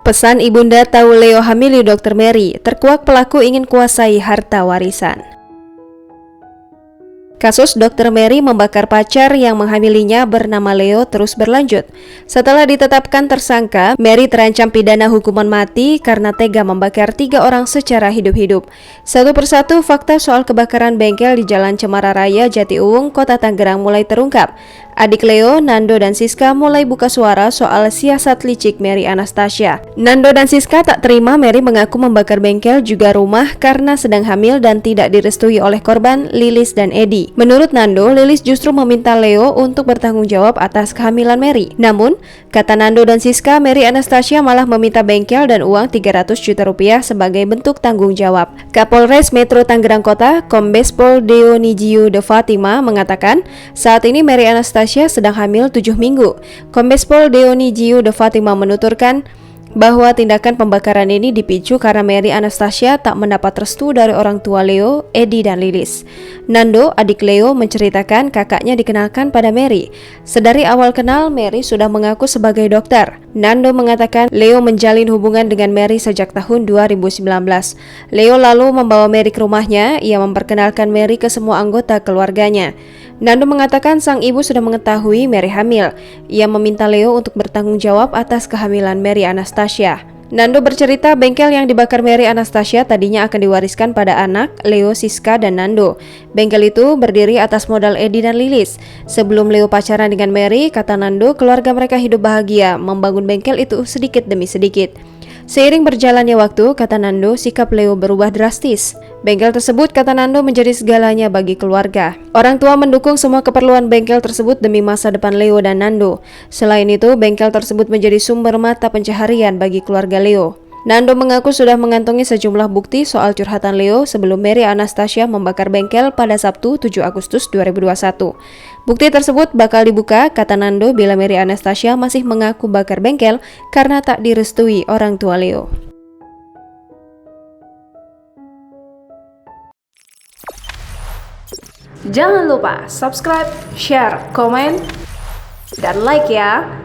Pesan ibunda tahu Leo hamili Dr. Mary, terkuak pelaku ingin kuasai harta warisan. Kasus Dr. Mary membakar pacar yang menghamilinya bernama Leo terus berlanjut. Setelah ditetapkan tersangka, Mary terancam pidana hukuman mati karena tega membakar 3 orang secara hidup-hidup. Satu persatu fakta soal kebakaran bengkel di Jalan Cemara Raya, Jatiuwung, Kota Tangerang mulai terungkap. Adik Leo, Nando dan Siska mulai buka suara soal siasat licik Mary Anastasia. Nando dan Siska tak terima Mary mengaku membakar bengkel juga rumah karena sedang hamil dan tidak direstui oleh korban, Lilis dan Edi. Menurut Nando, Lilis justru meminta Leo untuk bertanggung jawab atas kehamilan Mary. Namun, kata Nando dan Siska, Mary Anastasia malah meminta bengkel dan uang 300 juta rupiah sebagai bentuk tanggung jawab. Kapolres Metro Tangerang Kota, Kombes Pol Dionigio de Fatima mengatakan, saat ini Mary Anastasia sedang hamil 7 minggu. Kombes Pol Dionigio de Fatima menuturkan bahwa tindakan pembakaran ini dipicu karena Mary Anastasia tak mendapat restu dari orang tua Leo, Edi dan Lilis. Nando, adik Leo, menceritakan kakaknya dikenalkan pada Mary. Sedari awal kenal, Mary sudah mengaku sebagai dokter. Nando mengatakan Leo menjalin hubungan dengan Mary sejak tahun 2019. Leo lalu membawa Mary ke rumahnya, ia memperkenalkan Mary ke semua anggota keluarganya. Nando mengatakan sang ibu sudah mengetahui Mary hamil. Ia meminta Leo untuk bertanggung jawab atas kehamilan Mary Anastasia. Nando bercerita bengkel yang dibakar Mary Anastasia tadinya akan diwariskan pada anak, Leo, Siska, dan Nando. Bengkel itu berdiri atas modal Edi dan Lilis. Sebelum Leo pacaran dengan Mary, kata Nando, keluarga mereka hidup bahagia, membangun bengkel itu sedikit demi sedikit. Seiring berjalannya waktu, kata Nando, sikap Leo berubah drastis. Bengkel tersebut, kata Nando, menjadi segalanya bagi keluarga. Orang tua mendukung semua keperluan bengkel tersebut demi masa depan Leo dan Nando. Selain itu, bengkel tersebut menjadi sumber mata pencaharian bagi keluarga Leo. Nando mengaku sudah mengantongi sejumlah bukti soal curhatan Leo sebelum Mary Anastasia membakar bengkel pada Sabtu 7 Agustus 2021. Bukti tersebut bakal dibuka, kata Nando, bila Mary Anastasia masih mengaku bakar bengkel karena tak direstui orang tua Leo. Jangan lupa subscribe, share, komen, dan like ya!